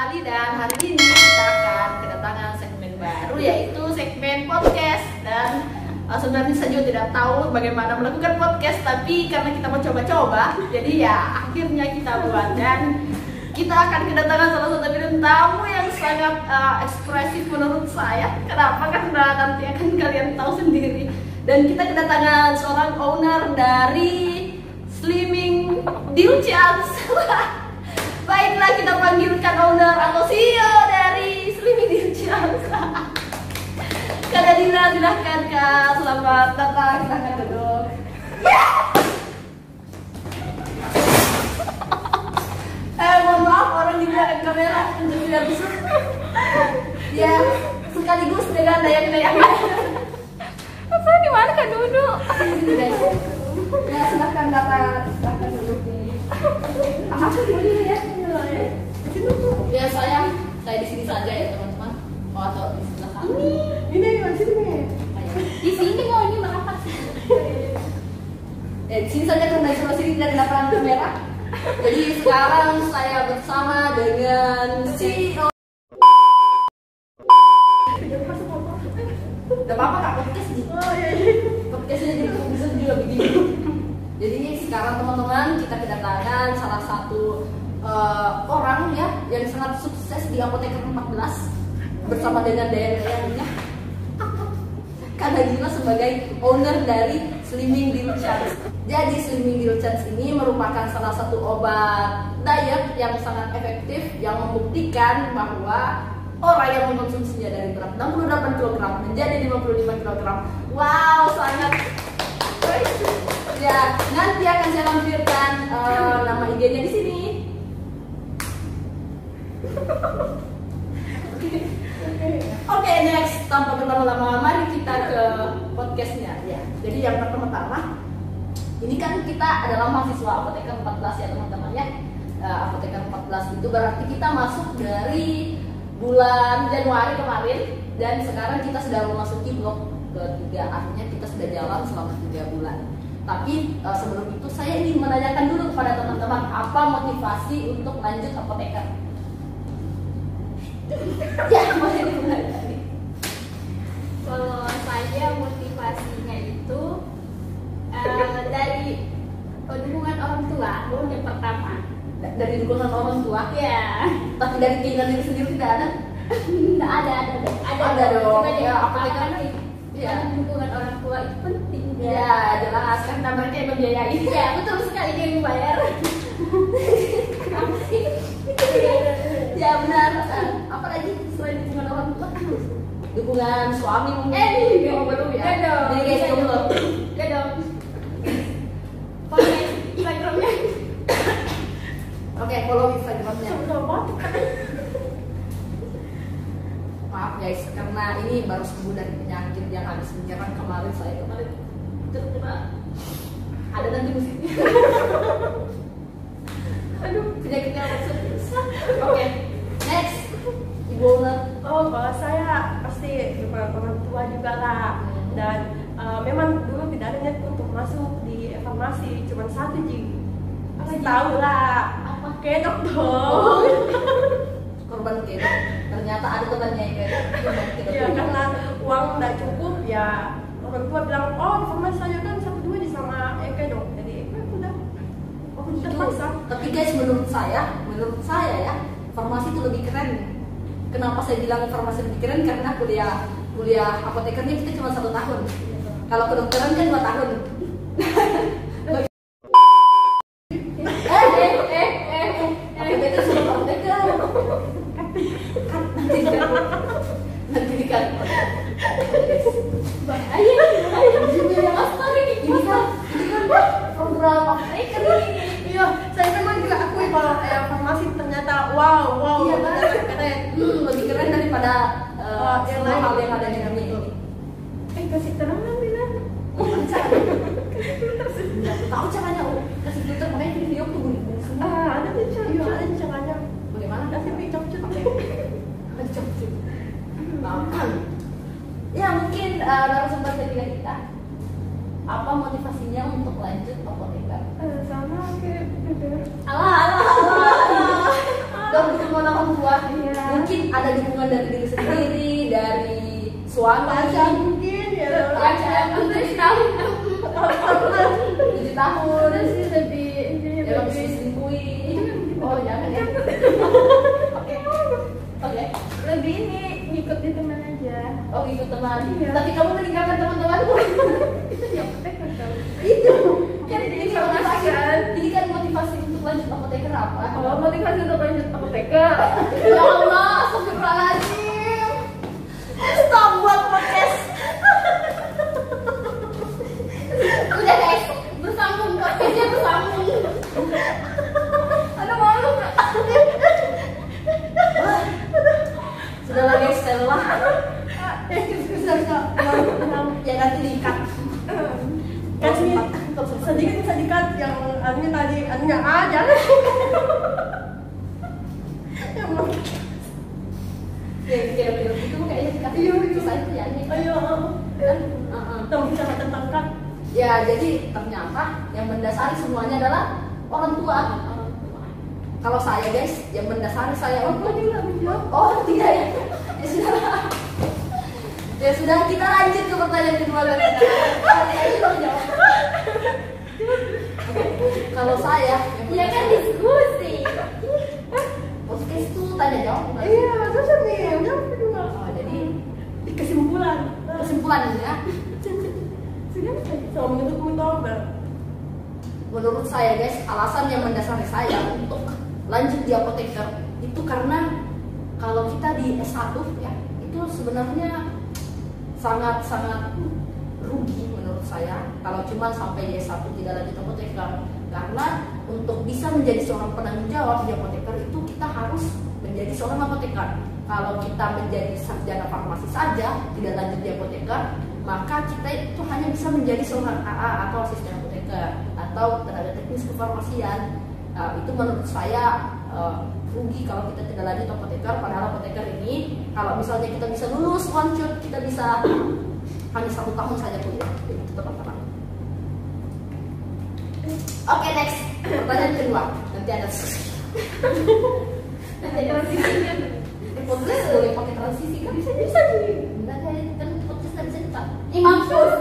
kembali dan hari ini kita akan kedatangan segmen baru yaitu segmen podcast dan sebenarnya saya juga tidak tahu bagaimana melakukan podcast tapi karena kita mau coba-coba jadi ya akhirnya kita buat dan kita akan kedatangan salah satu bintang tamu yang sangat ekspresif menurut saya. Kenapa? Karena nanti akan kalian tahu sendiri. Dan kita kedatangan seorang owner dari Slimming Dilchans. Baiklah kita panggilkan owner atau CEO dari Slimming Dilchans. Kak Dadina, silahkan Kak, selamat datang, silahkan duduk. Mohon maaf orang di belakang kamera untuk tidak bisa. Ya, sekaligus dengan dayang-dayangnya. Apa di mana Kak duduk? Ya, silahkan datang, silahkan duduk nih. Aku dulu ya. Ya saya di sini saja ya teman-teman. Oh atau di sebelah sana. Ini di sini nih. Di sini mau ini merapat sih. Di sini saja karena di sebelah sini tidak ada peran kamera. Jadi sekarang saya bersama dengan CEO. Udah apa Kak podcast nih? Oh iya. Podcastnya jadi bisa juga begini. Jadi sekarang teman-teman kita kedatangan salah satu orang ya yang sangat sukses di Apoteker 14 bersama dengan dayang-dayangnya. Kak Dadina sebagai owner dari Slimming Dilchans. Jadi Slimming Dilchans ini merupakan salah satu obat diet yang sangat efektif yang membuktikan bahwa orang yang mengkonsumsinya dari berat 68 kg menjadi 55 kg. Wow, sangat ya, nanti akan saya lampirkan nama IG-nya di sini. Oke, next, tanpa berlama-lama mari kita ke podcastnya ya. Jadi yang pertama-tama, ini kan kita adalah mahasiswa Apoteker 14 ya teman-teman ya. Apoteker 14 itu berarti kita masuk dari bulan Januari kemarin dan sekarang kita sudah memasuki blok ketiga, artinya kita sudah jalan selama 3 bulan. Tapi sebelum itu saya ingin menanyakan dulu kepada teman-teman apa motivasi untuk lanjut apoteker. Ya, boleh dimulai tadi. Kalau saya motivasinya itu dari dukungan orang tua yang pertama. Dari dukungan orang tua. Ya. Tapi dari keinginan diri sendiri tidak ada. Tidak ada dong. Juga Ya, apoteker apoteker. ya. Dukungan orang tua itu penting. Ya, jelas karena mereka yang membiayai. Ya, betul sekali dia yang membayar. Apa sih? Ya benar. Apalagi selain dukungan orang tua, dukungan suami mungkin. Belum ya. Jadi guys jomblo. Ya dong. Follow Instagramnya. Oke, follow Instagramnya. Maaf guys, karena ini baru sembuh dari penyakit yang habis menyerang kemarin saya terkena. Ada nanti musiknya. Aduh, penyakitnya serius. Oke, next. Ibu owner. Oh, kalau saya pasti dukungan orang tua juga lah. Dan memang dulu tidak ada niat untuk masuk di farmasi, cuma satu ji. Tahu lah, apa kedok dong. Korban kedok. Ternyata ada temannya yang kedok. Ya karena uang tidak cukup ya orang tua bilang, oh di farmasi saya kan satu dua di sama kedok. Jadi udah. Terpaksa. Tapi guys, menurut saya ya, farmasi itu lebih keren. Kenapa saya bilang farmasi lebih keren? Karena kuliah apotekernya kita cuma 1 tahun. Kalau kedokteran kan 2 tahun. Apoteker sudah apoteker. Nanti di kantor. Ini kan program apoteker ini. Iya, saya memang juga akui kalau farmasi ternyata wow, Iya, ternyata keren. Lebih keren daripada yang semua lain. hal yang ada di dunia ini. Kasih terang bilang. Tahu caranya kasih filter makanya di video tuh bunyi semua. Ada caranya. Bagaimana? Kasih picok-picok. Mencocok. Ya mungkin narasumber ketiga kita. Apa motivasinya untuk lanjut apoteker? Sama kayak beda. Alah. Dong ketemu orang tua. dukungan dari diri sendiri, dari suami. Pacar mungkin ya. Pacar aku 7 tahun. 7 tahun. Udah sih lebih Ya nggak bisa diselingkuhin. Oh jangan ya. Oke. Oke. lebih ini ngikutin teman aja. Oh ikut teman. Iya. Tapi kamu meninggalkan teman-temanmu. Itu dia apoteker tau. Itu. Kan Jadi ini motivasi motivasi. kan. Ini kan motivasi untuk lanjut apoteker apa? Kalau motivasi untuk lanjut apoteker. Ya Allah, astagfirullahaladzim. Stop buat podcast. Udah guys, bersambung podcastnya bersambung. Aduh malu. Sudahlah guys, saya lelah. Ya nanti diikat. Kasih sedikit yang anunya tadi anunya jangan. Yang mau Ya kira-kira itu kayaknya dikasih susah itu ya. ayo Kan? kita bicara tentang kan. Ya jadi ternyata yang mendasari semuanya adalah orang tua. Kalau saya guys, yang mendasari saya orang tua juga menjawab. Oh tidak ya. Ya sudah. Ya sudah, kita lanjut ke pertanyaan kedua dari Kalau saya, Ya kan diskusi. podcast itu tanya jawab. bukan? Iya, terus nih, udah juga. Oh, jadi Di kesimpulan. kesimpulannya, Sudah sama menutup Oktober. menurut saya guys, alasan yang mendasari saya untuk lanjut di apoteker itu karena kalau kita di S1 ya, itu sebenarnya sangat-sangat rugi menurut saya kalau cuma sampai di S1 tidak lanjut apoteker, karena untuk bisa menjadi seorang penanggung jawab di apoteker itu kita harus menjadi seorang apoteker. Kalau kita menjadi sarjana farmasi saja tidak lanjut di apoteker, maka kita itu hanya bisa menjadi seorang AA atau asisten apoteker atau tenaga teknis kefarmasian. Itu menurut saya rugi kalau kita tidak lanjut apoteker. Padahal apoteker ini kalau misalnya kita bisa lulus one shot, kita bisa hanya 1 tahun saja kuliah. Itu teman-teman. Oke, next pertanyaan kedua. Nanti ada Nanti transisinya. podcast boleh pakai transisi kan? Bisa nih. Enggak ada kan podcast nggak bisa cepat. Ini mampus.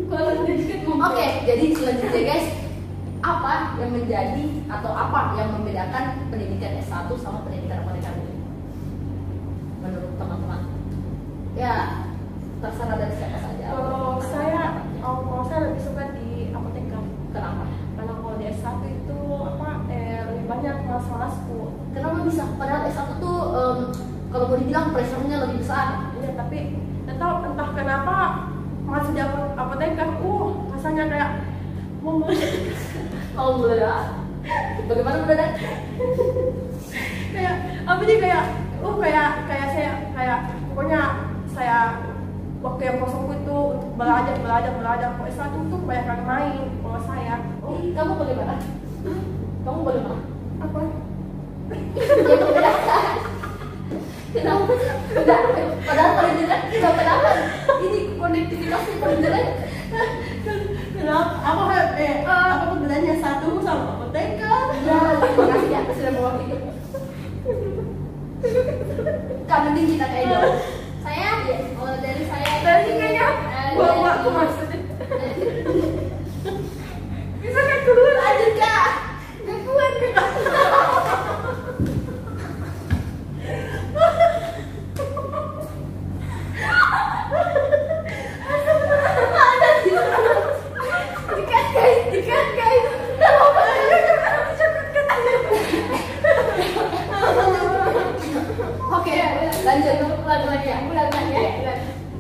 Kalau dikit mampus. Oke, jadi selanjutnya guys, apa yang menjadi atau apa yang membedakan pendidikan S1 sama pendidikan apoteker ini? Menurut teman-teman? Ya, terserah dari siapa saja. Kalau saya lebih suka di apoteker. Kenapa? Karena kalau di S1 itu lebih banyak kelas-kelasku. Kenapa bisa? Padahal S1 tuh kalau mau dibilang pressure-nya lebih besar. Ya, tapi entah kenapa masuk di apoteker, rasanya kayak mau Oh, meledak. Bagaimana meledak? kayak apa sih kayak saya pokoknya saya waktu yang kosongku itu untuk belajar kalau S1 tuh kebanyakan main kalau saya. Kamu bagaimana? Kamu bagaimana? Apa? Ya membedakan. Kenapa? Padahal paling jelek kenapa? Ini konektivitasnya paling jelek. Kenapa? Apa perbedaannya satu sama apoteker? Ya, terima kasih ya sudah mewakili. Kak, mending kita kayak dong. Saya, kalau dari saya Dari kayaknya bawa aku dari- maksudnya. Bisa kan dulu lanjut Kak. Gak kuat. Dikat guys. Oke, lanjut lagi ya.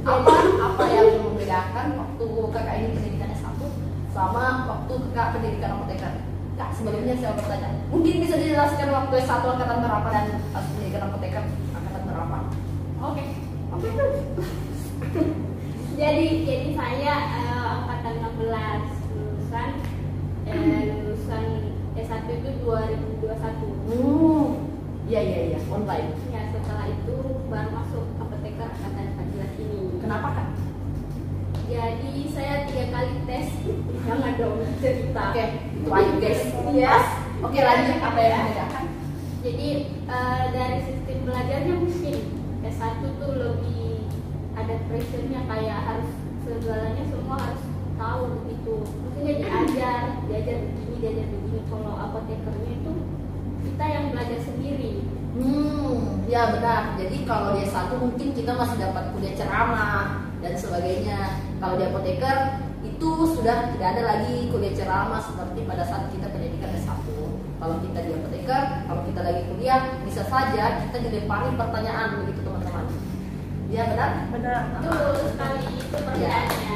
Apa yang membedakan waktu kakak ini pendidikan S1 sama waktu kakak pendidikan apoteker? Kak, sebelumnya saya bertanya, mungkin bisa dijelaskan waktu S1 angkatan berapa dan pas pendidikan apoteker angkatan berapa? Oke. Jadi saya angkatan 16 lulusan S1 itu 2021. Iya, online. Ya, setelah itu baru masuk apoteker angkatan 14 ini. Kenapa Kak? Jadi saya 3 kali tes. Jangan dong cerita. Oke, itu aja guys. Yes. Oke, lanjut apa yang membedakan? Jadi dari sistem belajarnya mungkin S1 tuh lebih ada pressure-nya, kayak harus segalanya semua harus tahu gitu. Maksudnya diajar begini. Kalau apotekernya itu kita yang belajar sendiri. Ya benar. Jadi kalau di S1 mungkin kita masih dapat kuliah ceramah dan sebagainya. Kalau di apoteker itu sudah tidak ada lagi kuliah ceramah seperti pada saat kita pendidikan S1. Kalau kita di apoteker, kalau kita lagi kuliah, bisa saja kita dilempari pertanyaan begitu teman-teman. Ya benar? Benar. Betul sekali itu pertanyaannya.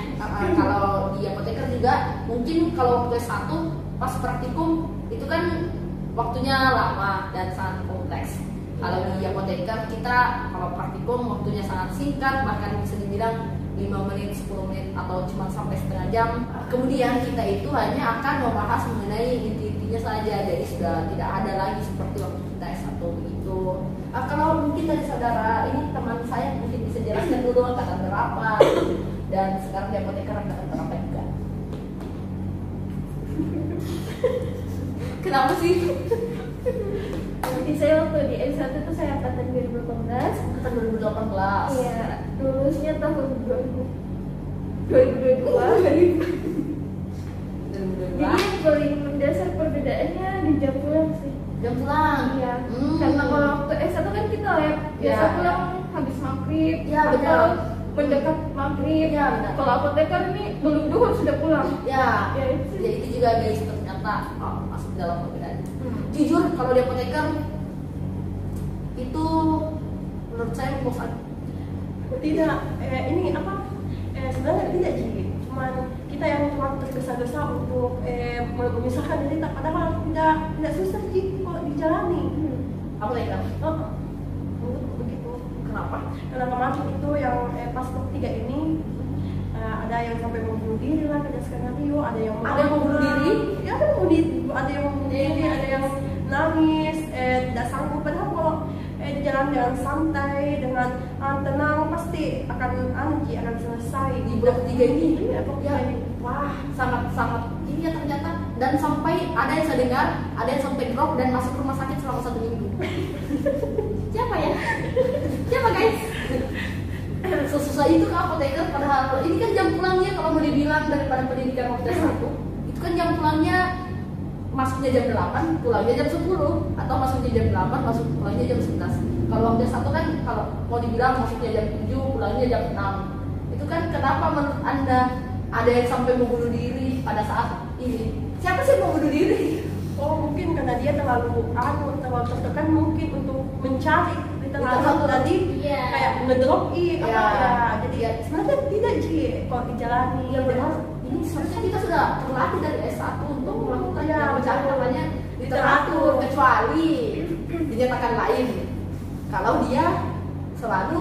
Kalau di apoteker juga mungkin kalau waktu S1 pas praktikum itu kan waktunya lama dan sangat kompleks. Kalau di apoteker kita kalau praktikum waktunya sangat singkat, bahkan bisa dibilang 5 menit, 10 menit atau cuma sampai setengah jam. Kemudian kita itu hanya akan membahas mengenai inti-intinya saja. Jadi sudah tidak ada lagi seperti waktu kita S1 begitu. Kalau mungkin dari saudara ini teman saya mungkin bisa jelaskan dulu angkatan berapa dan sekarang di apoteker angkatan berapa juga. Kenapa sih? Jadi saya waktu di S1 tuh saya angkatan 2018. Angkatan 2018. Iya, lulusnya tahun 2022. Jadi yang paling mendasar perbedaannya di jam pulang sih. Jam pulang. Iya. Karena kalau waktu S1 kan kita lab, biasa Iya. pulang habis maghrib Iya, atau benar. mendekat maghrib. Iya, benar. Kalau apoteker ini belum duhur sudah pulang. Ya, Ya itu sih. jadi itu juga guys ternyata masuk dalam perbedaan. Jujur kalau di apoteker itu menurut saya bosan. Tidak, ini apa? Sebenarnya tidak sih. Cuman kita yang cuma tergesa-gesa untuk memisahkan diri, padahal tidak susah sih kalau dijalani. Apoteker. Menurutku begitu. Kenapa? Karena kemarin itu yang pas waktu 3 ini ada yang sampai mau bunuh diri lah, ada skenario, ada yang mau bunuh diri? Ya ada yang mau ada yang mau bunuh diri, ada yang nangis, tidak sanggup. Padahal kalau jalan-jalan santai dengan tenang pasti akan akan selesai Di blok 3 ini Iya, blok ya, 3 ini. wah sangat-sangat ini ya ternyata, dan sampai ada yang saya dengar ada yang sampai drop dan masuk rumah sakit selama 1 minggu. Siapa ya? Siapa guys? Sesusah itu ke apoteker, padahal ini kan jam pulangnya kalau mau dibilang daripada pendidikan waktu S1 itu kan jam pulangnya masuknya jam 8, pulangnya jam 10, atau masuknya jam 8, pulangnya jam 11. Kalau waktu S1 kan kalau mau dibilang masuknya jam 7, pulangnya jam 6. Itu kan kenapa menurut Anda ada yang sampai mau bunuh diri pada saat ini? Siapa sih mau bunuh diri? Oh mungkin karena dia terlalu tertekan mungkin untuk mencari di tengah Di tengah tadi Iya. kayak ngedrop Ya. jadi sebenarnya tidak sih kalau dijalani. Ya benar. Ini seharusnya kita sudah terlatih dari S1 untuk melakukan Ya, yang mencari betul. namanya literatur, kecuali dinyatakan lain. Kalau dia selalu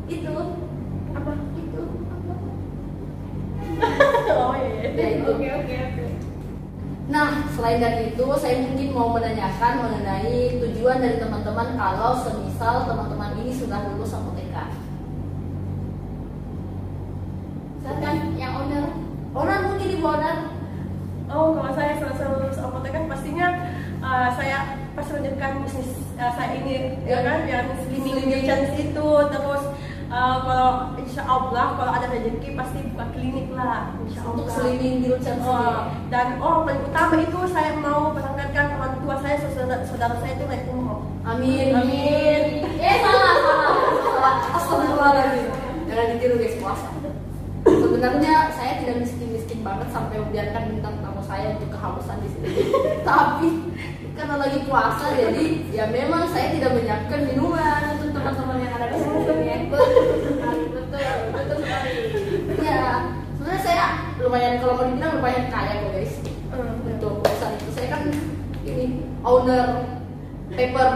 itu Apa? itu Oh iya. ya itu. Oke. Nah, selain dari itu, saya mungkin mau menanyakan mengenai tujuan dari teman-teman kalau semisal teman-teman ini sudah lulus apoteker. Misalkan yang owner. Owner mungkin ibu owner. Oh kalau saya selesai lulus apoteker pastinya saya pas melanjutkan bisnis saya ini ya kan yang slimming merchants itu, terus kalau insya Allah kalau ada rezeki pasti buka klinik lah insya Allah. Untuk slimming merchant Dan paling utama itu saya mau berangkatkan orang tua saya, saudara saya itu naik umroh. Amin. Amin. Salah. Astagfirullahaladzim. Jangan ditiru guys, puasa. Sebenarnya saya tidak miskin banget sampai membiarkan bintang tamu saya untuk kehausan di sini. Tapi karena lagi puasa jadi ya memang saya tidak menyiapkan minuman untuk teman-teman yang ada di sini. Betul sekali. Ya, sebenarnya saya lumayan, kalau mau dibilang lumayan kaya kok guys. Untuk urusan itu saya kan ini owner paper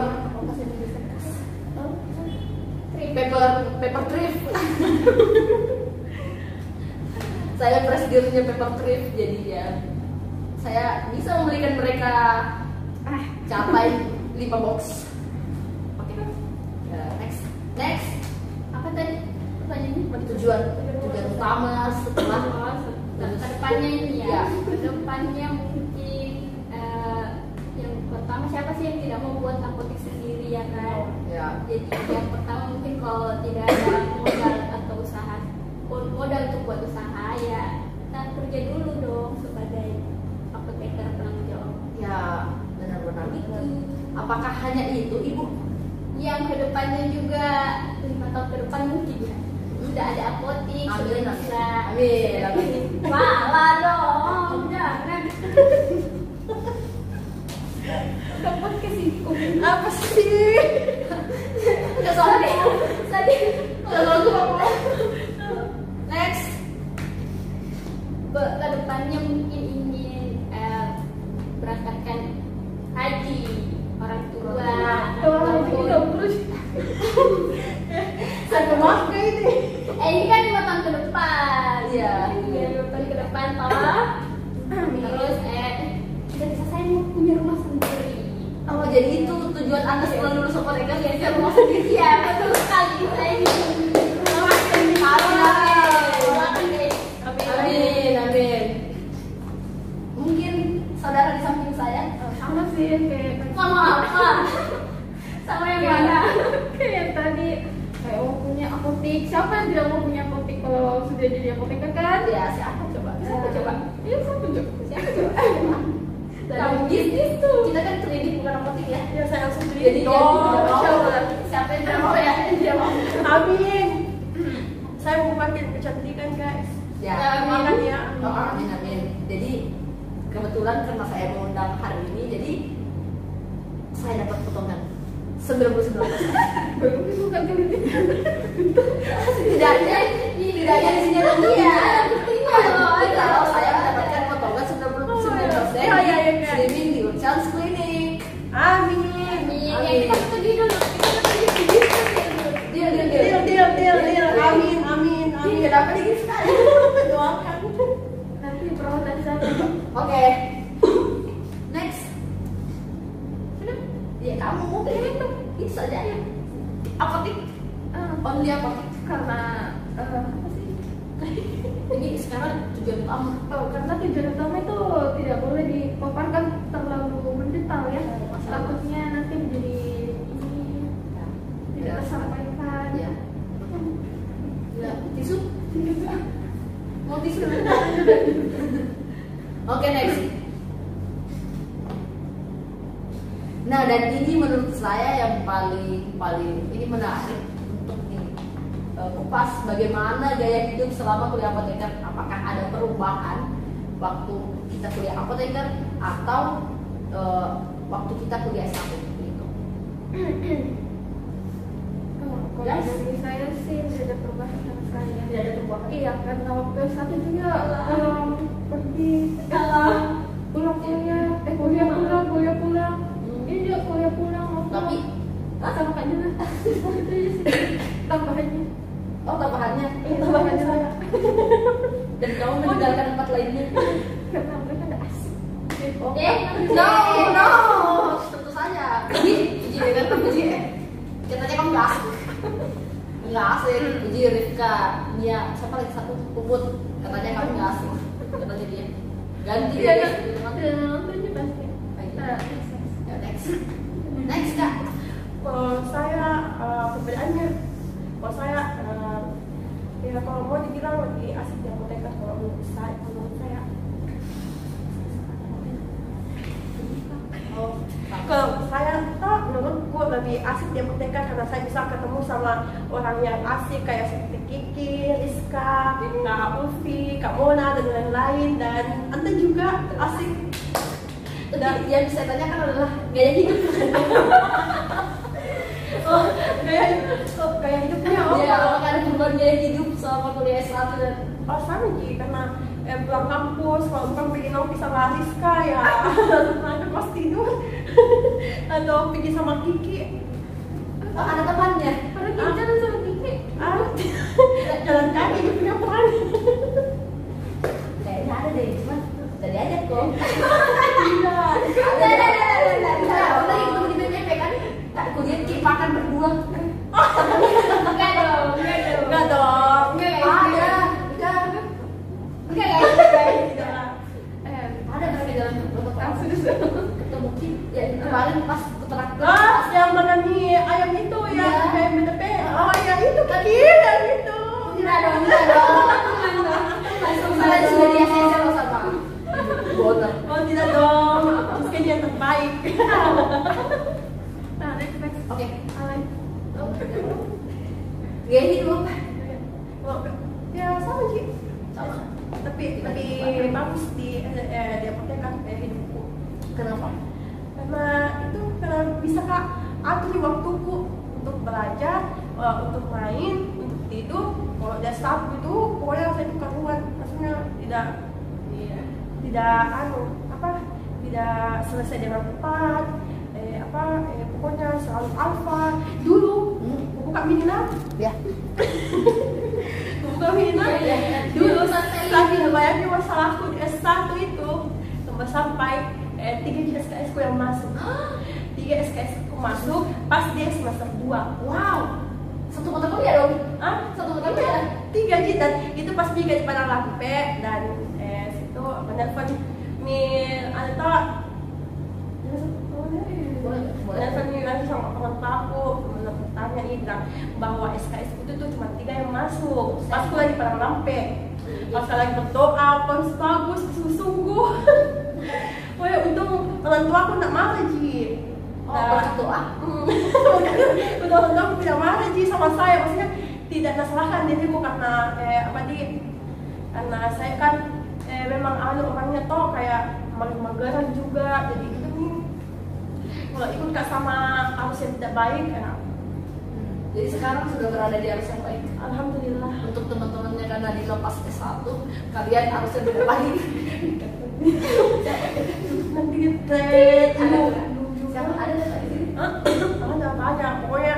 thrift. Saya presidennya paper thrift, jadi ya saya bisa memberikan mereka capai 5 box. Oke. Ya, next. Apa tadi pertanyaannya? Tujuan utama setelah Kedepannya ini Ya. ya. Kedepannya mungkin yang pertama siapa sih yang tidak mau buat apotek sendiri ya kan? ya Jadi yang pertama mungkin kalau tidak ada modal atau usaha, modal untuk buat usaha ya kita kerja dulu dong sebagai apoteker penanggung jawab. Ya, benar-benar. Gitu. Apakah hanya itu, Ibu? Yang kedepannya juga 5 tahun ke depan mungkin ya sudah ada apotik, Amin, sudah amin. bisa. Amin, amin. Malah dong, jangan. Udah podcast itu. Apa sih? Udah soalnya tadi. Kalau aku ngomong. Next. Kedepannya mungkin ingin berangkatkan haji orang tua. Terus saya maaf kayak ini. Ini kan 5 tahun ke depan. Iya. 5 tahun ke depan toh. Terus kita bisa saya mau punya rumah sendiri. Oh, jadi itu tujuan Anda setelah lulus apoteker ya? Bisa rumah sendiri ya, betul sekali. Saya ingin rumah sendiri. Amin, amin. Mungkin saudara di samping saya. Sama sih kayak Sama apa? Sama yang mana? kayak tadi kayak mau punya apotik. Siapa yang tidak mau punya apotik kalau sudah jadi apoteker kan? Ya, siapa coba? Siapa coba? Iya, siapa coba? Siapa coba? Tahu bisnis tuh. Kita kan klinik bukan apotik ya. Ya saya langsung Jadi jadi ya, dong. tidak mau. Siapa yang tidak mau ya? Dia mau. Amin. Saya mau pakai kecantikan guys. Ya, Makan ya. Oh, amin, amin. Jadi kebetulan karena saya mengundang hari ini, jadi saya dapat potongan 99%. Bukan klinik. Setidaknya di sini ada dia. Kalau saya mendapatkan potongan 99%, Iya, iya, iya. streaming di Chance Clinic. Amin. Ya kita pergi dulu. Kita pergi dulu. Deal. Amin. Ih, kenapa dingin sekali? Doakan. Nanti perawatan sana. Oke. Next. Ya kamu mungkin itu bisa aja ya. Apotik. Only apotik. Karena apa sih? Jadi sekarang tujuan utama. Oh, karena tujuan utama itu tidak boleh dipaparkan terlalu mendetail ya. Takutnya nanti menjadi ini tidak tersampaikan. Ya. Ya, tisu. Mau tisu? Oke, next. Nah, dan ini menurut saya yang paling ini menarik untuk kupas bagaimana gaya hidup selama kuliah apoteker. Apakah ada perubahan waktu kita kuliah apoteker atau waktu kita kuliah S1 gitu. Kalau Guys. dari saya sih tidak ada perubahan sama sekali. Tidak ada perubahan. Iya, karena waktu S1 juga pergi pulang kuliah pulang. Ini juga kuliah pulang. Tapi sama Kak Juna. Itu aja sih tambahannya. oh tambahannya. Iya, tambahannya saya. Dan kamu meninggalkan tempat lainnya. Karena mereka ada asik. No, tentu saja. Puji dengan terpuji. Katanya kamu nggak asik. Nggak asik. Puji Rifka, Nia, siapa lagi satu? Puput. Katanya kamu nggak asik. Katanya dia. Ganti Iya, dia. nontonnya pasti. Ya, next Kak. Kalau saya perbedaannya, kalau saya ya kalau mau dibilang lebih asik di apoteker kalau menurut saya. Oh, Kalau saya tuh menurutku lebih asik di apoteker karena saya bisa ketemu sama orang yang asik kayak seperti Kiki, Rizka, Kak Ulfi, Kak Mona dan lain-lain, dan Anda juga asik. dan yang saya tanyakan adalah gaya hidup. Gaya hidupnya Ya, apakah ada perubahan gaya hidup selama kuliah S1 dan sama Ji, karena pulang kampus kalau bukan pergi nongki sama Rizka ya ada kos tidur atau pergi sama Kiki. ada temannya? Ada jalan sama Kiki. Jalan kaki di punya peran. Kayaknya ada deh, cuman udah diajak kok. Tidak. Udah ikut di BPP kan? Tak kuliah Ki makan berdua. Enggak dong. Enggak dong. Ada, ada mereka jalan berdua. Ketemu Ki, ya kemarin pas keteraktir. Yang makan mie ayam itu ya, Iya. kayak BTP. Oh iya Gaya hidup. Ya sama Ji. Sama. Tapi bagus di apotek kan hidupku. Kenapa? Karena itu karena bisa Kak atur waktuku untuk belajar, untuk main, untuk tidur. Kalau dia start itu pokoknya saya itu karuan, maksudnya tidak tidak selesai dengan tepat. Pokoknya selalu alfa. Dulu buka minat. Ya. Buka minat. Dulu lagi bayangin masalahku di S1 itu sampai 3 SKS ku yang masuk. 3 SKS ku masuk pas dia semester 2. Wow. Satu mata kuliah dong. Hah? Satu mata kuliah. 3 Ji, dan itu pas juga di Padang Lampe dan situ menelpon menelpon lagi sama orang tahu bertanya bilang bahwa SKS itu tuh cuma 3 yang masuk. Pas aku lagi Padang Lampe, pas lagi berdoa, bagus sungguh. Wah, untung orang tua aku nggak marah Ji. Berdoa. Udah aku tidak marah Ji sama saya, maksudnya tidak masalahkan dirimu karena karena saya kan memang orangnya toh kayak mageran juga, jadi itu nih kalau ikut Kak sama arus yang tidak baik ya. Jadi sekarang sudah berada di arus yang baik. Alhamdulillah. Untuk teman-temannya karena dilepas S1, kalian harusnya lebih baik. Nanti trade Siapa ada di sini? ada banyak pokoknya.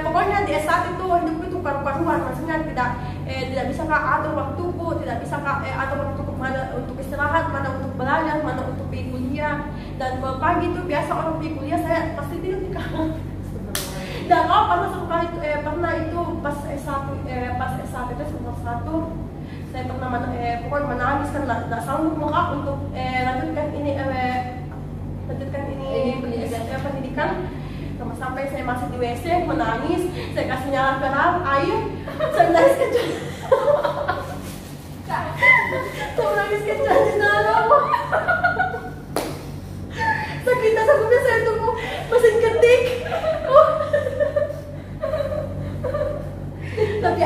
Pokoknya di S1 itu hidupku itu karu-karuan, maksudnya tidak bisa Kak atur waktuku, tidak bisa Kak atur waktuku mana untuk istirahat, mana untuk belajar, mana untuk pergi kuliah. Dan pagi itu biasa orang pergi kuliah saya pasti tidur di kamar. Dan pernah satu kali itu pas S1 itu semester 1 saya pernah pokoknya menangis kan nggak sanggup Kak untuk lanjutkan pendidikan. Sampai saya masih di WC menangis, saya kasih nyala keran air, saya menangis kencang. Saya menangis kencang di dalam. Sakitnya sampai saya tunggu mesin ketik. Tapi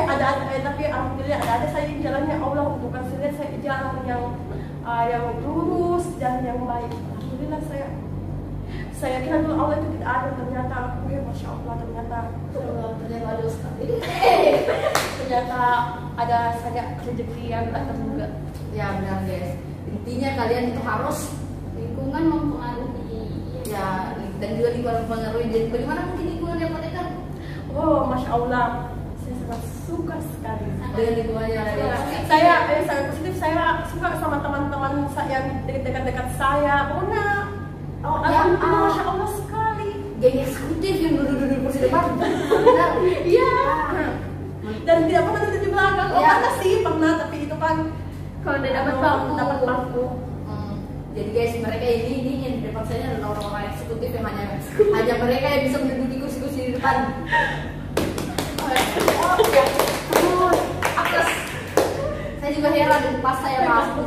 alhamdulillah ada saya di jalannya Allah untuk kasih lihat saya jalan yang lurus dan yang baik. Alhamdulillah saya kira dulu Allah itu tidak ada, ternyata Masya Allah ternyata ada Ustaz. ternyata ada saja rezeki yang tak terduga. Ya benar guys. Intinya kalian itu harus Lingkungan mempengaruhi. ya, dan juga lingkungan mempengaruhi. Jadi bagaimana mungkin lingkungan di apoteker? Oh Masya Allah, saya sangat suka sekali Dengan lingkungannya ada di saya sangat positif. Saya suka sama teman-teman saya yang dekat-dekat saya. Pokoknya alhamdulillah Masya Allah sekali. geng eksekutif yang duduk di kursi depan. Benar. Iya. Dan tidak pernah duduk di belakang. Iya. Pernah sih, pernah, tapi itu kan Kalau udah dapat dapat bangku. Jadi guys, mereka ini yang di depan saya adalah orang-orang eksekutif yang hanya mereka yang bisa menduduki kursi-kursi di depan. Akses. Saya juga heran pas saya masuk.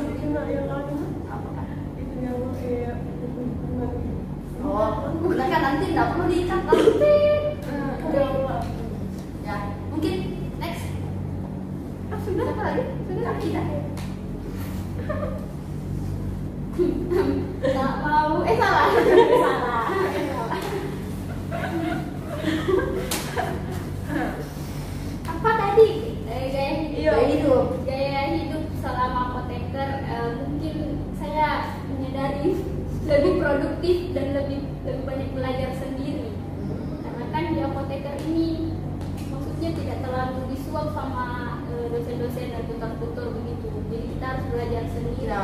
Apakah? Udah kan nanti nggak perlu diikat nanti. Ya, mungkin next. Sudah apa lagi? Sudah kita. nggak mau. Salah. Apa tadi? Gaya hidup selama apoteker. Mungkin saya menyadari lebih produktif dan lebih banyak belajar sendiri. Karena kan di apoteker ini maksudnya tidak terlalu disuap sama dosen-dosen dan tutor-tutor begitu. Jadi kita harus belajar sendiri. Ya,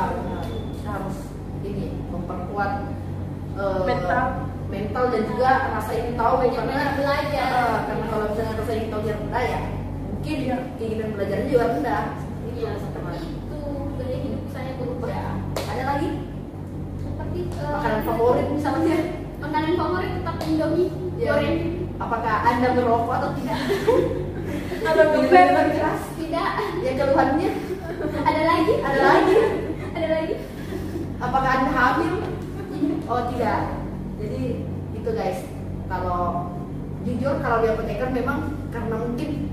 kita harus ini memperkuat mental dan juga rasa ingin tahu Banyak belajar. karena kalau misalnya rasa ingin tahu yang rendah ya mungkin keinginan belajarnya juga rendah. Iya, seperti itu gaya hidup saya berubah. Ya, ada lagi Seperti makanan favorit misalnya. makanan favorit tetap Indomie Ya. goreng. Apakah Anda merokok atau tidak? Ada Minuman keras? Tidak. Ya keluhannya Ada lagi? ada lagi. Ada lagi? Apakah Anda hamil? Oh tidak. Jadi itu guys. Kalau jujur kalau di apoteker memang karena mungkin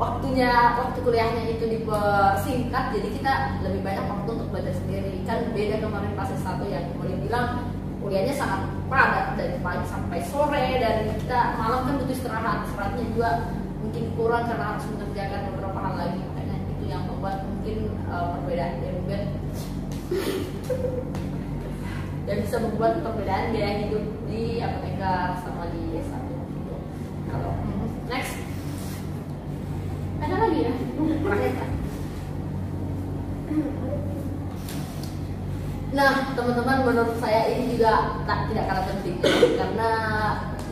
waktu kuliahnya itu dipersingkat, jadi kita lebih banyak waktu untuk belajar sendiri. Kan beda kemarin pas S1 yang boleh bilang kuliahnya sangat padat dari pagi sampai sore, dan kita malam kan butuh istirahatnya juga mungkin kurang karena harus mengerjakan beberapa hal lagi. Makanya itu yang membuat mungkin perbedaan dan bisa membuat perbedaan gaya hidup di apoteker sama di S1 gitu. Kalau next Ada lagi ya? terakhir kan? Nah teman-teman, menurut saya ini juga tidak kalah penting karena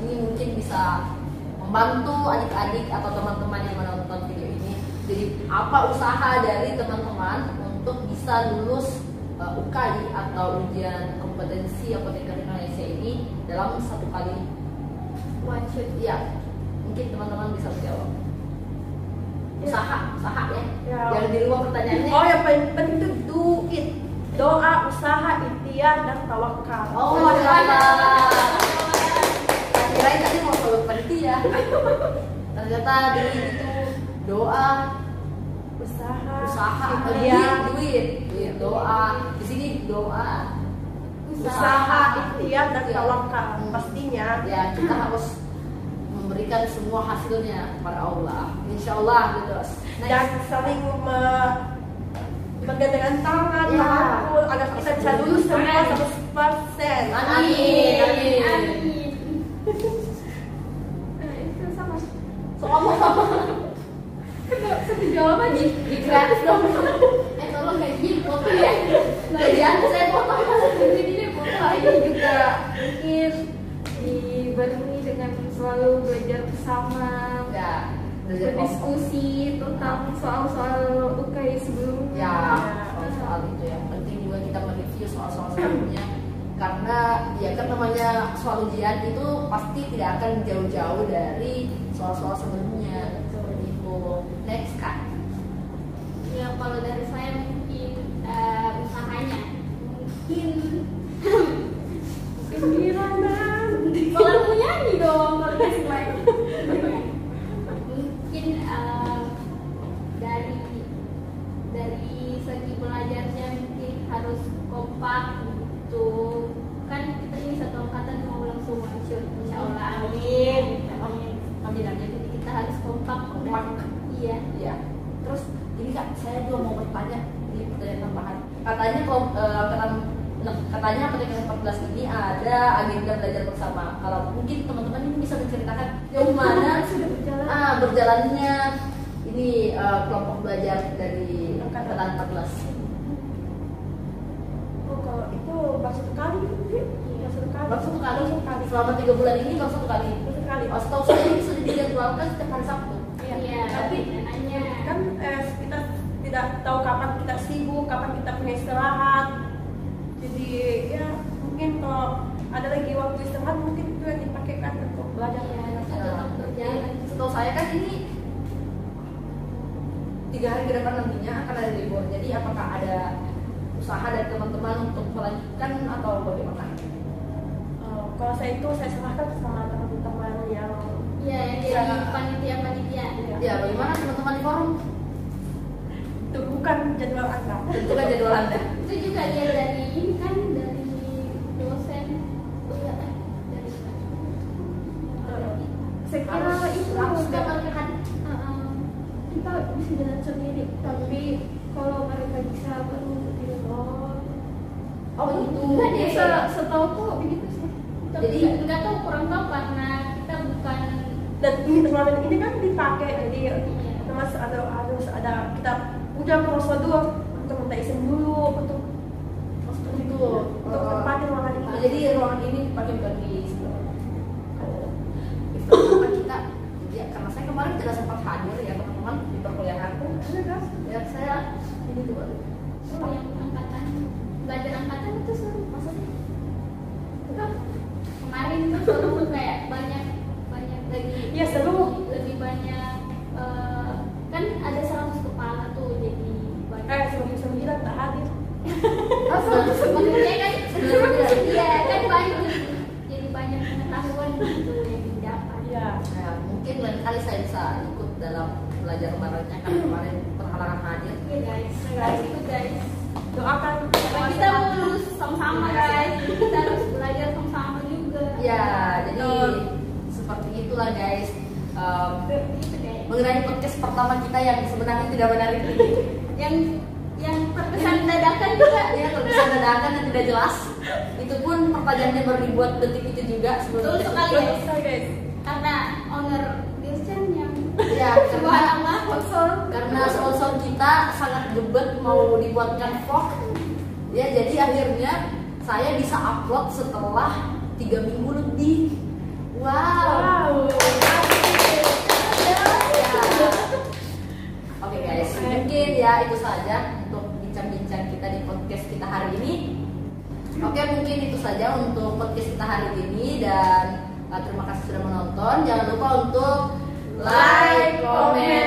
ini mungkin bisa membantu adik-adik atau teman-teman yang menonton video ini. Jadi apa usaha dari teman-teman untuk bisa lulus UKI atau ujian kompetensi apoteker Indonesia ini dalam 1 kali One shot. ya? Mungkin teman-teman bisa menjawab. Usaha ya. Ya. Yang di luar pertanyaannya. Oh, yang paling penting itu do it. Doa, usaha, ikhtiar, dan tawakal. Oh, mantap. Kirain tadi mau selalu penting ya. Ternyata di itu doa, usaha, duit, doa. Di sini doa, usaha, ikhtiar, dan tawakal. Pastinya ya kita harus memberikan semua hasilnya kepada Allah. Insya Allah gitu. dan saling bergandengan tangan, Ya. merangkul agar kita bisa lulus semua 100%. Amin. Amin. Itu sama. Satu jawaban Di kreatif dong. tolong kayak gini foto ya. Gajian saya potong. Ini foto lagi juga mungkin dibarengi dengan selalu belajar bersama, Ya, belajar berdiskusi tentang soal-soal UKI sebelumnya. Ya, soal itu yang penting juga kita mereview soal-soal sebelumnya, karena ya kan namanya soal ujian itu pasti tidak akan jauh-jauh dari soal-soal sebelumnya. Seperti itu. Next Kak. Ya kalau dari saya mungkin usahanya mungkin Kemiranan. kalau mau nyanyi dong kalau kasih mic. Mungkin dari segi belajarnya mungkin harus kompak gitu kan, kita ini satu angkatan mau langsung masuk insya Allah. Amin. Amin. Jadi kita harus kompak. Iya. Ya. Terus ini Kak, saya juga mau bertanya, ini pertanyaan tambahan. Katanya katanya apoteker 14 ini ada agenda belajar bersama. Kalau mungkin teman-teman ini bisa menceritakan gimana sudah berjalan. berjalannya ini kelompok belajar dari angkatan 14. Oh, kalau itu baru 1 kali, Baru satu kali. Selama 3 bulan ini baru 1 kali. Baru 1 kali. Oh, setahu saya ini sudah dijadwalkan setiap hari Sabtu. Iya. Tapi hanya kan kita tidak tahu kapan kita sibuk, kapan kita punya istirahat. Jadi ya mungkin kalau ada lagi waktu istirahat mungkin itu yang dipakai kan untuk belajar. tetap berjalan. Setahu saya kan ini 3 hari ke depan nantinya akan ada libur. Jadi apakah ada usaha dari teman-teman untuk melanjutkan atau bagaimana? Kalau saya serahkan sama teman-teman yang Iya, yang jadi panitia. Ya, bagaimana teman-teman di forum? tentukan jadwal Anda. Tentukan jadwal Anda. Itu juga dia dari ini kan, dari dosen. Dari Saya kira itu harus sudah kan kita bisa jalan sendiri, tapi kalau mereka bisa baru Oh, itu. enggak deh, setahu begitu sih. Tapi Jadi- enggak tahu, kurang tahu karena kita bukan dan ini turnamen ini kan dipakai jadi mas harus ada kita udah prosedur untuk minta izin dulu untuk Itu. tempatin ruangan ini. Jadi ruangan ini dipakai bagi teman kita. Ya, karena saya kemarin tidak sempat hadir ya teman-teman di perkuliahanku. Ya, saya ini tuh. yang angkatan, belajar angkatan itu seru maksudnya. Enggak. Kemarin tuh seru kayak banyak lagi. Ya, seru. Lebih banyak kan ada 100 kepala tuh, jadi banyak. 99 tak hadir. Maksudnya kan dalam belajar barengnya karena kemarin berhalangan hadir. Iya guys, guys itu guys. Doakan Karena kita mau lulus sama-sama guys, jadi kita harus belajar sama-sama juga. Ya, jadi seperti itulah guys. Gitu guys. Mengenai podcast pertama kita yang sebenarnya tidak menarik ini, Yang terkesan dadakan juga. ya terkesan dadakan dan tidak jelas. Itu pun pertanyaannya baru dibuat detik itu juga sebelum Betul kita sekali ikut. guys. guys. Karena owner Dirjen yang Ya, sebuah nama sponsor. karena sponsor kita sangat gebet mau dibuatkan vlog. Ya, jadi akhirnya saya bisa upload setelah 3 minggu lebih. Wow. Ya. Oke guys, mungkin ya itu saja untuk bincang-bincang kita di podcast kita hari ini. Oke, mungkin itu saja untuk podcast kita hari ini dan terima kasih sudah menonton. Jangan lupa untuk like, comment,